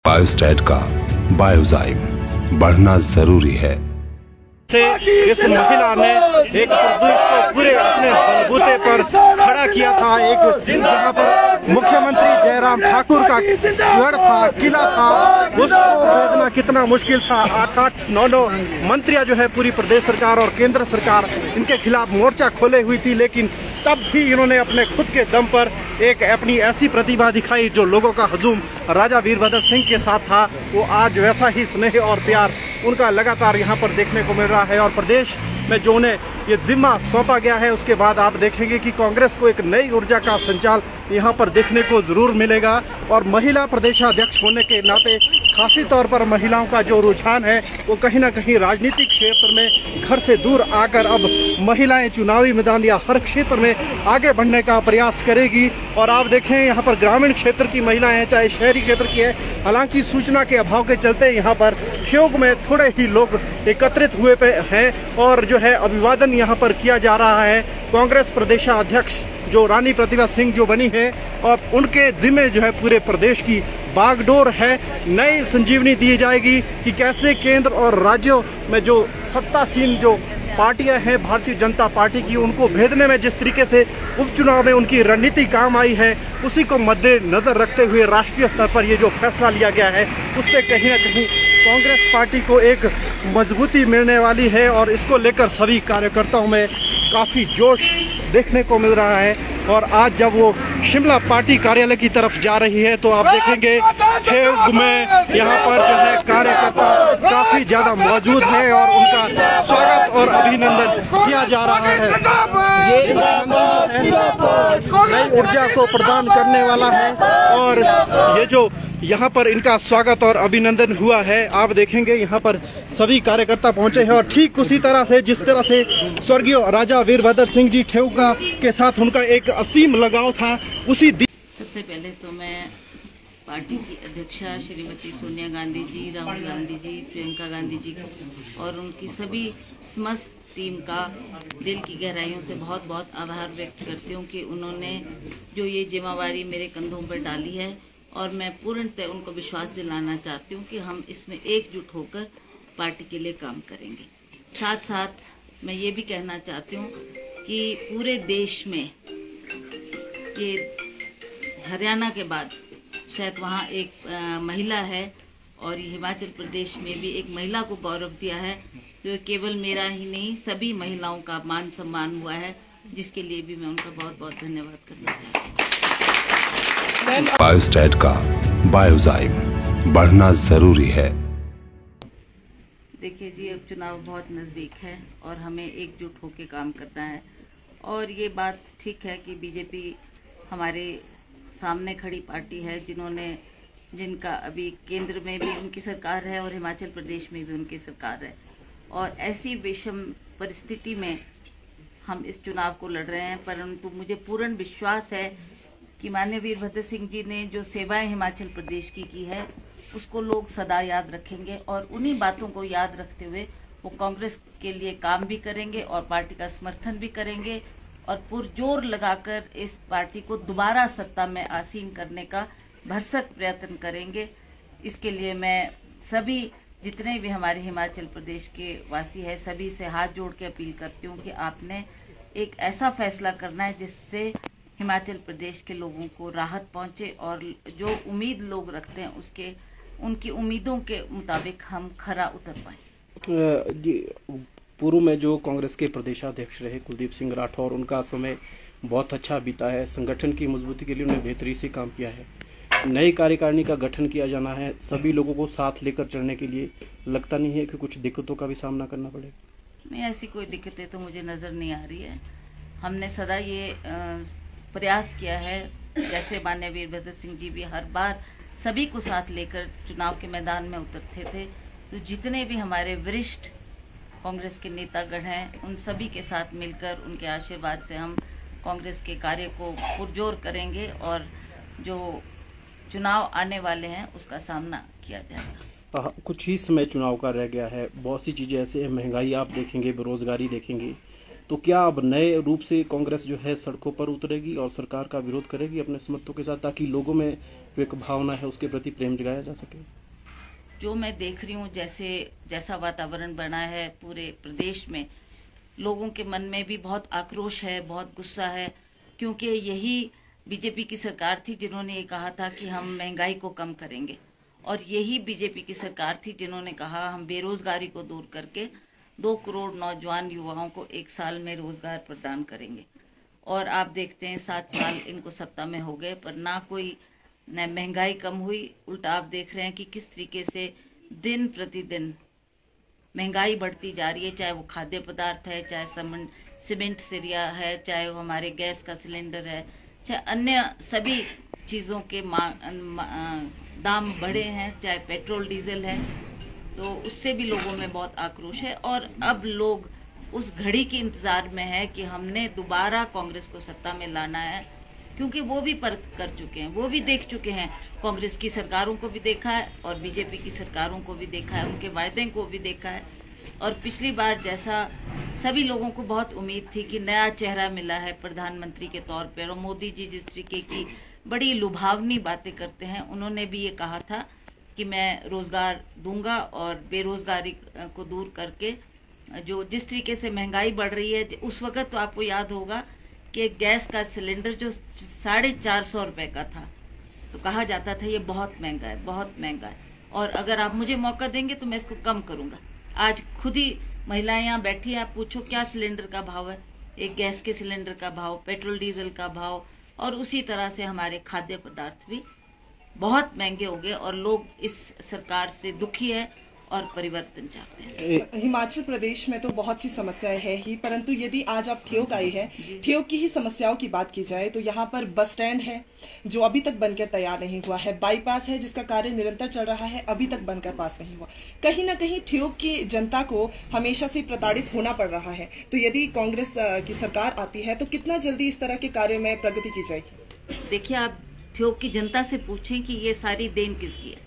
Biostat का biozyme बढ़ना जरूरी है। इस महिला ने एक प्रदेश को पूरे अपने बलबूते पर खड़ा किया था। एक जहां पर मुख्यमंत्री जयराम ठाकुर का गढ़ था, किला था, उसको भेजना कितना मुश्किल था। 8-8, 9-9 मंत्रियां जो है पूरी प्रदेश सरकार और केंद्र सरकार इनके खिलाफ मोर्चा खोले हुई थी, लेकिन तब भी इन्होंने अपने खुद के दम पर एक अपनी ऐसी प्रतिभा दिखाई जो लोगों का हजूम राजा वीरभद्र सिंह के साथ था। वो आज वैसा ही स्नेह और प्यार उनका लगातार यहाँ पर देखने को मिल रहा है। और प्रदेश में जो उन्हें ये जिम्मा सौंपा गया है, उसके बाद आप देखेंगे कि कांग्रेस को एक नई ऊर्जा का संचार यहाँ पर देखने को जरूर मिलेगा। और महिला प्रदेशाध्यक्ष होने के नाते खासी तौर पर महिलाओं का जो रुझान है वो कहीं ना कहीं राजनीतिक क्षेत्र में घर से दूर आकर अब महिलाएं चुनावी मैदान या हर क्षेत्र में आगे बढ़ने का प्रयास करेगी। और आप देखें यहाँ पर ग्रामीण क्षेत्र की महिलाएं हैं चाहे शहरी क्षेत्र की है, हालांकि सूचना के अभाव के चलते यहाँ पर ठियोग में थोड़े ही लोग एकत्रित हुए हैं और जो है अभिवादन यहाँ पर किया जा रहा है। कांग्रेस प्रदेशाध्यक्ष जो रानी प्रतिभा सिंह जो बनी है और उनके जिम्मे जो है पूरे प्रदेश की बागडोर है। नई संजीवनी दी जाएगी कि कैसे केंद्र और राज्यों में जो सत्तासीन जो पार्टियां हैं भारतीय जनता पार्टी की, उनको भेदने में जिस तरीके से उपचुनाव में उनकी रणनीति काम आई है, उसी को मद्देनजर रखते हुए राष्ट्रीय स्तर पर ये जो फैसला लिया गया है उससे कहीं ना कहीं कांग्रेस पार्टी को एक मजबूती मिलने वाली है। और इसको लेकर सभी कार्यकर्ताओं में काफ़ी जोश देखने को मिल रहा है। और आज जब वो शिमला पार्टी कार्यालय की तरफ जा रही है तो आप देखेंगे ठियोग में यहाँ पर जो है कार्यकर्ता काफ़ी ज़्यादा मौजूद है और उनका स्वागत और अभिनंदन किया जा रहा है। ये नई ऊर्जा को प्रदान करने वाला है और ये जो यहाँ पर इनका स्वागत और अभिनंदन हुआ है, आप देखेंगे यहाँ पर सभी कार्यकर्ता पहुंचे हैं। और ठीक उसी तरह से जिस तरह से स्वर्गीय राजा वीरभद्र सिंह जी ठियोग के साथ उनका एक असीम लगाव था, उसी सबसे पहले तो मैं पार्टी की अध्यक्षा श्रीमती सोनिया गांधी जी, राहुल गांधी जी, प्रियंका गांधी जी और उनकी सभी समस्त टीम का दिल की गहराइयों से बहुत बहुत आभार व्यक्त करती हूँ कि उन्होंने जो ये जिम्मेवारी मेरे कंधों पर डाली है। और मैं पूर्णतः उनको विश्वास दिलाना चाहती हूँ कि हम इसमें एकजुट होकर पार्टी के लिए काम करेंगे। साथ साथ मैं ये भी कहना चाहती हूँ कि पूरे देश में ये हरियाणा के बाद शायद वहाँ एक महिला है और ये हिमाचल प्रदेश में भी एक महिला को गौरव दिया है, तो केवल मेरा ही नहीं सभी महिलाओं का मान सम्मान हुआ है, जिसके लिए भी मैं उनका बहुत बहुत धन्यवाद करना चाहती हूँ। बायोस्टैट का बायोजाइम बढ़ना जरूरी है। देखिए जी, अब चुनाव बहुत नजदीक है और हमें एकजुट होकर काम करना है। और ये बात ठीक है कि बीजेपी हमारे सामने खड़ी पार्टी है जिनका अभी केंद्र में भी उनकी सरकार है और हिमाचल प्रदेश में भी उनकी सरकार है। और ऐसी विषम परिस्थिति में हम इस चुनाव को लड़ रहे हैं, परंतु मुझे पूर्ण विश्वास है कि माननीय वीरभद्र सिंह जी ने जो सेवाएं हिमाचल प्रदेश की है उसको लोग सदा याद रखेंगे और उन्हीं बातों को याद रखते हुए वो कांग्रेस के लिए काम भी करेंगे और पार्टी का समर्थन भी करेंगे और पुरजोर लगाकर इस पार्टी को दोबारा सत्ता में आसीन करने का भरसक प्रयत्न करेंगे। इसके लिए मैं सभी जितने भी हमारे हिमाचल प्रदेश के वासी हैं सभी से हाथ जोड़ के अपील करती हूँ कि आपने एक ऐसा फैसला करना है जिससे हिमाचल प्रदेश के लोगों को राहत पहुंचे और जो उम्मीद लोग रखते हैं उनकी उम्मीदों के मुताबिक हम खरा उतर पाए। पूर्व में जो कांग्रेस के प्रदेशाध्यक्ष रहे कुलदीप सिंह राठौर, उनका समय बहुत अच्छा बीता है, संगठन की मजबूती के लिए उन्होंने बेहतरी से काम किया है। नई कार्यकारिणी का गठन किया जाना है, सभी लोगों को साथ लेकर चलने के लिए लगता नहीं है कि कुछ दिक्कतों का भी सामना करना पड़ेगा? नहीं, ऐसी कोई दिक्कतें तो मुझे नजर नहीं आ रही है। हमने सदा ये प्रयास किया है, जैसे माननीय वीरभद्र सिंह जी भी हर बार सभी को साथ लेकर चुनाव के मैदान में उतरते थे, तो जितने भी हमारे वरिष्ठ कांग्रेस के नेतागण हैं उन सभी के साथ मिलकर उनके आशीर्वाद से हम कांग्रेस के कार्य को पुरजोर करेंगे और जो चुनाव आने वाले हैं उसका सामना किया जाएगा। कुछ ही समय चुनाव का रह गया है, बहुत सी चीजें ऐसे हैं, महंगाई आप देखेंगे, बेरोजगारी देखेंगे, तो क्या अब नए रूप से कांग्रेस जो है सड़कों पर उतरेगी और सरकार का विरोध करेगी अपने समर्थकों के साथ, ताकि लोगों में जो एक भावना है उसके प्रति प्रेम जगाया जा सके? जो मैं देख रही हूँ, जैसा वातावरण बना है पूरे प्रदेश में, लोगों के मन में भी बहुत आक्रोश है, बहुत गुस्सा है, क्योंकि यही बीजेपी की सरकार थी जिन्होंने ये कहा था कि हम महंगाई को कम करेंगे, और यही बीजेपी की सरकार थी जिन्होंने कहा हम बेरोजगारी को दूर करके 2 करोड़ नौजवान युवाओं को 1 साल में रोजगार प्रदान करेंगे। और आप देखते हैं 7 साल इनको सत्ता में हो गए, पर ना कोई न महंगाई कम हुई, उल्टा आप देख रहे हैं कि किस तरीके से दिन प्रतिदिन महंगाई बढ़ती जा रही है, चाहे वो खाद्य पदार्थ है, चाहे सीमेंट सिरिया है, चाहे वो हमारे गैस का सिलेंडर है, चाहे अन्य सभी चीज़ों के दाम बढ़े हैं, चाहे पेट्रोल डीजल है, तो उससे भी लोगों में बहुत आक्रोश है। और अब लोग उस घड़ी के इंतजार में है कि हमने दोबारा कांग्रेस को सत्ता में लाना है, क्योंकि वो भी परख कर चुके हैं, वो भी देख चुके हैं, कांग्रेस की सरकारों को भी देखा है और बीजेपी की सरकारों को भी देखा है, उनके वायदे को भी देखा है। और पिछली बार जैसा सभी लोगों को बहुत उम्मीद थी कि नया चेहरा मिला है प्रधानमंत्री के तौर पर, और मोदी जी जिस तरीके की बड़ी लुभावनी बातें करते हैं, उन्होंने भी ये कहा था कि मैं रोजगार दूंगा और बेरोजगारी को दूर करके जो जिस तरीके से महंगाई बढ़ रही है, उस वक्त तो आपको याद होगा कि गैस का सिलेंडर जो 450 रुपए का था, तो कहा जाता था ये बहुत महंगा है, बहुत महंगा है, और अगर आप मुझे मौका देंगे तो मैं इसको कम करूंगा। आज खुद ही महिलाएं यहाँ बैठी है, आप पूछो क्या सिलेंडर का भाव है, एक गैस के सिलेंडर का भाव, पेट्रोल डीजल का भाव, और उसी तरह से हमारे खाद्य पदार्थ भी बहुत महंगे हो गए, और लोग इस सरकार से दुखी है और परिवर्तन चाहते हैं। हिमाचल प्रदेश में तो बहुत सी समस्याएं हैं ही, परंतु यदि आज आप ठियोग आई है, ठियोग की ही समस्याओं की बात की जाए तो यहाँ पर बस स्टैंड है जो अभी तक बनकर तैयार नहीं हुआ है, बाईपास है जिसका कार्य निरंतर चल रहा है, अभी तक बनकर पास नहीं हुआ। कहीं ना कहीं ठियोग की जनता को हमेशा से प्रताड़ित होना पड़ रहा है। तो यदि कांग्रेस की सरकार आती है तो कितना जल्दी इस तरह के कार्य में प्रगति की जाएगी? देखिए, आप ठियोग की जनता से पूछें कि ये सारी देन किसकी है,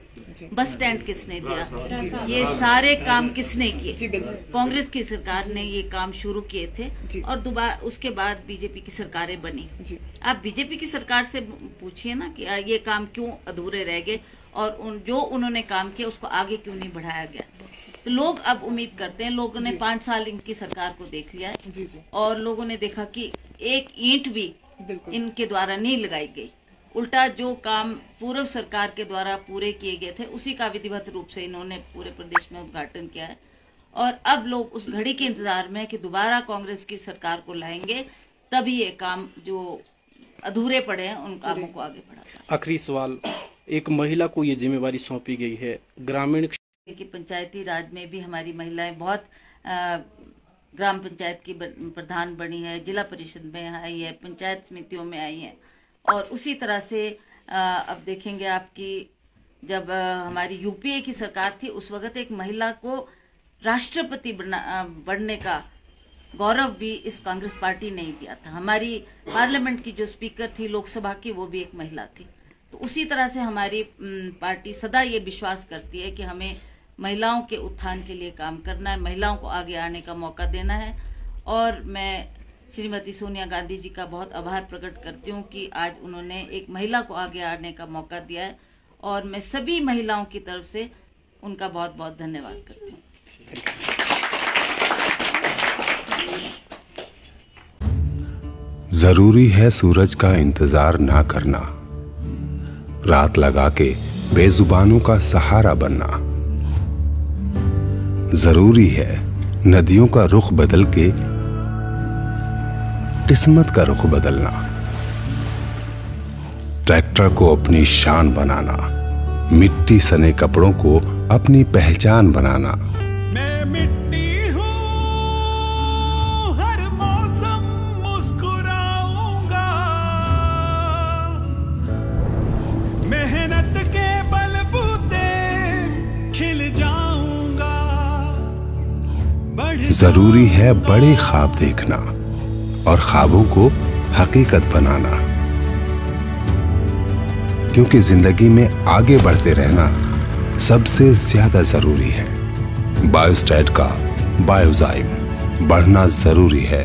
बस स्टैंड किसने दिया, ये सारे काम किसने किए? कांग्रेस की सरकार ने ये काम शुरू किए थे, और दोबारा उसके बाद बीजेपी की सरकारें बनी। आप बीजेपी की सरकार से पूछिए ना कि ये काम क्यों अधूरे रह गए, और जो उन्होंने काम किया उसको आगे क्यों नहीं बढ़ाया गया। तो लोग अब उम्मीद करते हैं, लोगों ने 5 साल इनकी सरकार को देख लिया है, और लोगों ने देखा कि एक ईंट भी इनके द्वारा नहीं लगाई गई, उल्टा जो काम पूर्व सरकार के द्वारा पूरे किए गए थे उसी का विधिवत रूप से इन्होंने पूरे प्रदेश में उद्घाटन किया है। और अब लोग उस घड़ी के इंतजार में कि दोबारा कांग्रेस की सरकार को लाएंगे, तभी ये काम जो अधूरे पड़े हैं उन कामों को आगे बढ़ाता। आखिरी सवाल, एक महिला को ये जिम्मेवारी सौंपी गई है, ग्रामीण कि पंचायती राज में भी हमारी महिलाएं बहुत ग्राम पंचायत की प्रधान बनी है, जिला परिषद में आई है, पंचायत समितियों में आई है, और उसी तरह से अब देखेंगे आपकी जब हमारी यूपीए की सरकार थी उस वक्त एक महिला को राष्ट्रपति बनने का गौरव भी इस कांग्रेस पार्टी ने ही दिया था। हमारी पार्लियामेंट की जो स्पीकर थी लोकसभा की, वो भी एक महिला थी। तो उसी तरह से हमारी पार्टी सदा ये विश्वास करती है कि हमें महिलाओं के उत्थान के लिए काम करना है, महिलाओं को आगे आने का मौका देना है। और मैं श्रीमती सोनिया गांधी जी का बहुत आभार प्रकट करती हूँ कि आज उन्होंने एक महिला को आगे आने का मौका दिया है, और मैं सभी महिलाओं की तरफ से उनका बहुत बहुत धन्यवाद करती हूँ। जरूरी है सूरज का इंतजार ना करना, रात लगा के बेजुबानों का सहारा बनना। जरूरी है नदियों का रुख बदल के किस्मत का रुख बदलना, ट्रैक्टर को अपनी शान बनाना, मिट्टी सने कपड़ों को अपनी पहचान बनाना। मैं मिट्टी हूँ, हर मौसम मुस्कुराऊंगा, मेहनत के बलबूते खिल जाऊंगा। जरूरी है बड़े ख्वाब देखना और ख्वाबों को हकीकत बनाना, क्योंकि जिंदगी में आगे बढ़ते रहना सबसे ज्यादा जरूरी है। बायोस्टैट का बायोजाइम, बढ़ना जरूरी है।